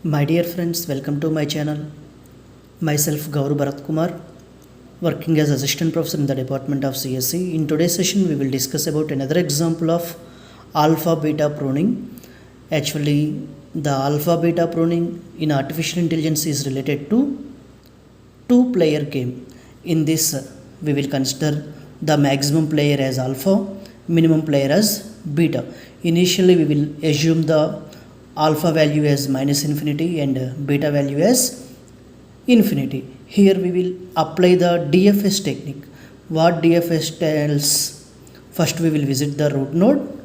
My dear friends, welcome to my channel. Myself Gauru Bharat Kumar, working as assistant professor in the department of CSE. In today's session, we will discuss about another example of alpha beta pruning. Actually, the alpha beta pruning in artificial intelligence is related to two-player game. In this, we will consider the maximum player as alpha, minimum player as beta. Initially, we will assume the alpha value as minus infinity and beta value as infinity. Here we will apply the DFS technique. What DFS tells? First we will visit the root node,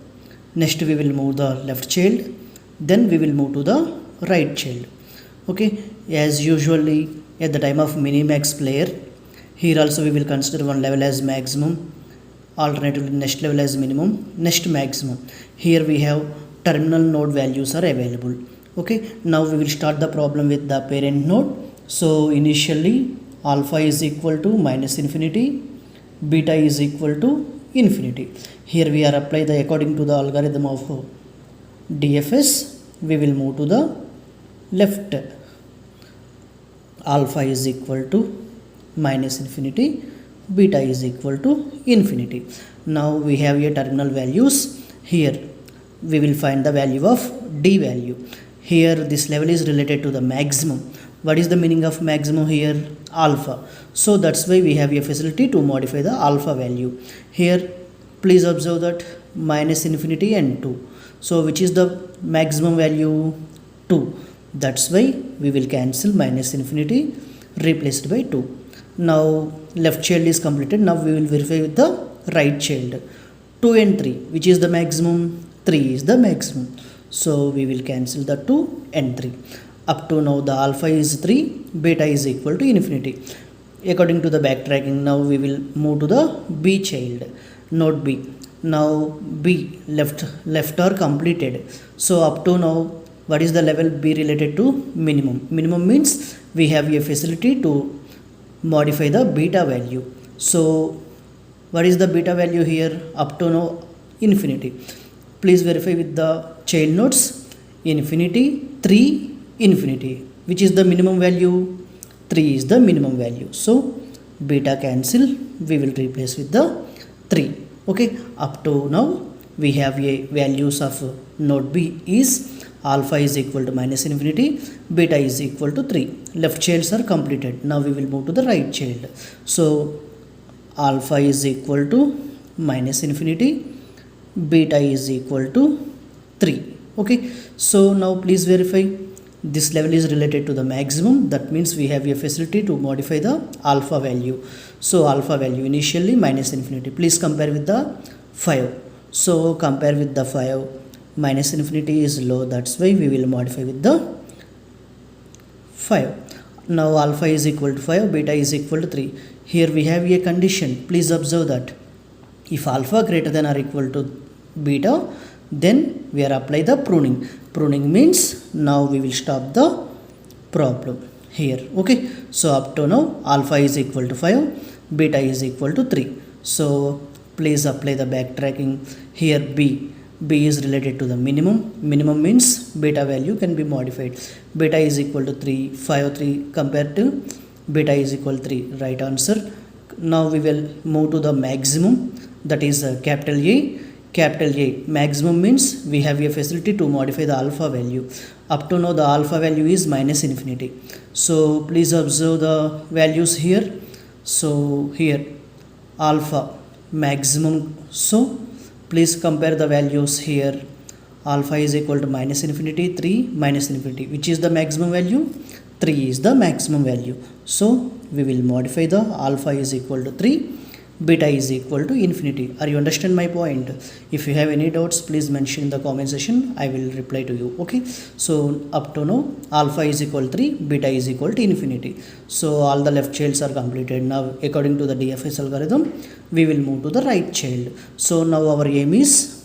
next we will move the left child, then we will move to the right child. Okay, as usually at the time of minimax player, here also we will consider one level as maximum, alternatively next level as minimum, next maximum. Here we have terminal node values are available. Okay, now we will start the problem with the parent node. So initially alpha is equal to minus infinity, beta is equal to infinity. Here we are apply the according to the algorithm of DFS. We will move to the left. Alpha is equal to minus infinity, beta is equal to infinity. Now we have here terminal values. Here we will find the value of D value. Here this level is related to the maximum. What is the meaning of maximum here? Alpha. So that's why we have a facility to modify the alpha value. Here please observe that minus infinity and 2. So which is the maximum value? 2. That's why we will cancel minus infinity replaced by 2. Now left child is completed. Now we will verify with the right child. 2 and 3. Which is the maximum? 3 is the maximum. So we will cancel the 2 and 3. Up to now the alpha is 3, beta is equal to infinity. According to the backtracking, now we will move to the B child, node B. Now B left are completed. So up to now, what is the level B related to? Minimum. Minimum means we have a facility to modify the beta value. So what is the beta value here? Up to now infinity. Please verify with the child nodes. Infinity, 3, infinity. Which is the minimum value? 3 is the minimum value. So beta cancel. We will replace with the 3. Okay. Up to now we have a values of node B is alpha is equal to minus infinity, beta is equal to 3. Left childs are completed. Now we will move to the right child. So alpha is equal to minus infinity, beta is equal to 3. Okay, so now please verify this level is related to the maximum. That means we have a facility to modify the alpha value. So alpha value initially minus infinity. Please compare with the 5. So compare with the 5. Minus infinity is low. That's why we will modify with the 5. Now alpha is equal to 5, beta is equal to 3. Here we have a condition. Please observe that if alpha greater than or equal to beta, then we are apply the pruning. Pruning means now we will stop the problem here. Okay, so up to now alpha is equal to 5, beta is equal to 3. So please apply the backtracking. Here B is related to the minimum. Minimum means beta value can be modified. Beta is equal to 3, 5, 3 compared to beta is equal to 3. Right answer. Now we will move to the maximum, that is capital A. Capital A maximum means we have a facility to modify the alpha value. Up to now the alpha value is minus infinity. So please observe the values here. So here alpha maximum. So please compare the values here. Alpha is equal to minus infinity, 3, minus infinity. Which is the maximum value? 3 is the maximum value. So we will modify the alpha is equal to 3, beta is equal to infinity. Are you understand my point? If you have any doubts, please mention in the comment section. I will reply to you. Okay. So up to now alpha is equal to 3, beta is equal to infinity. So all the left childs are completed. Now according to the DFS algorithm, we will move to the right child. So now our aim is,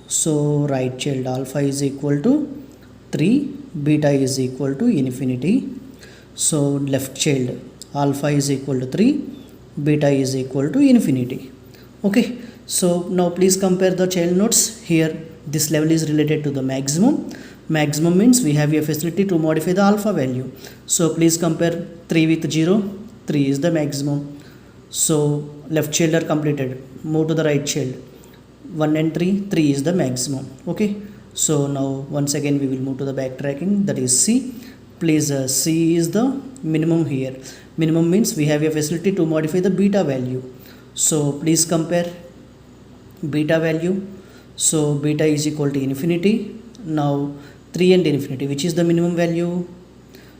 so right child alpha is equal to 3, beta is equal to infinity. So left child alpha is equal to 3, beta is equal to infinity. Okay, so now please compare the child nodes. Here this level is related to the maximum, Maximum means we have a facility to modify the alpha value. So please compare 3 with 0. 3 is the maximum. So left child are completed. Move to the right child. 1 and 3. 3 is the maximum. Okay. So now once again we will move to the backtracking, that is C. Please C is the minimum here. Minimum means we have a facility to modify the beta value. So please compare beta value. So beta is equal to infinity. Now 3 and infinity, which is the minimum value?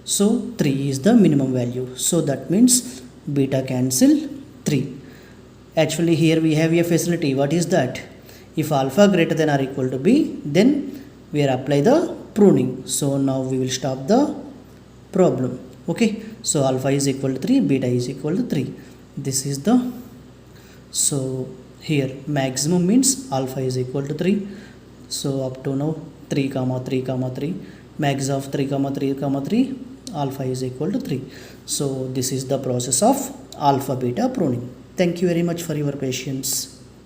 So 3 is the minimum value. So that means beta cancel 3. Actually here we have a facility. What is that? If alpha greater than or equal to b, then we are apply the pruning. So now we will stop the problem. Okay. So alpha is equal to 3, beta is equal to 3. This is the, so here maximum means alpha is equal to 3. So up to now 3 comma 3 comma 3, max of 3 comma 3 comma 3, alpha is equal to 3. So this is the process of alpha beta pruning. Thank you very much for your patience.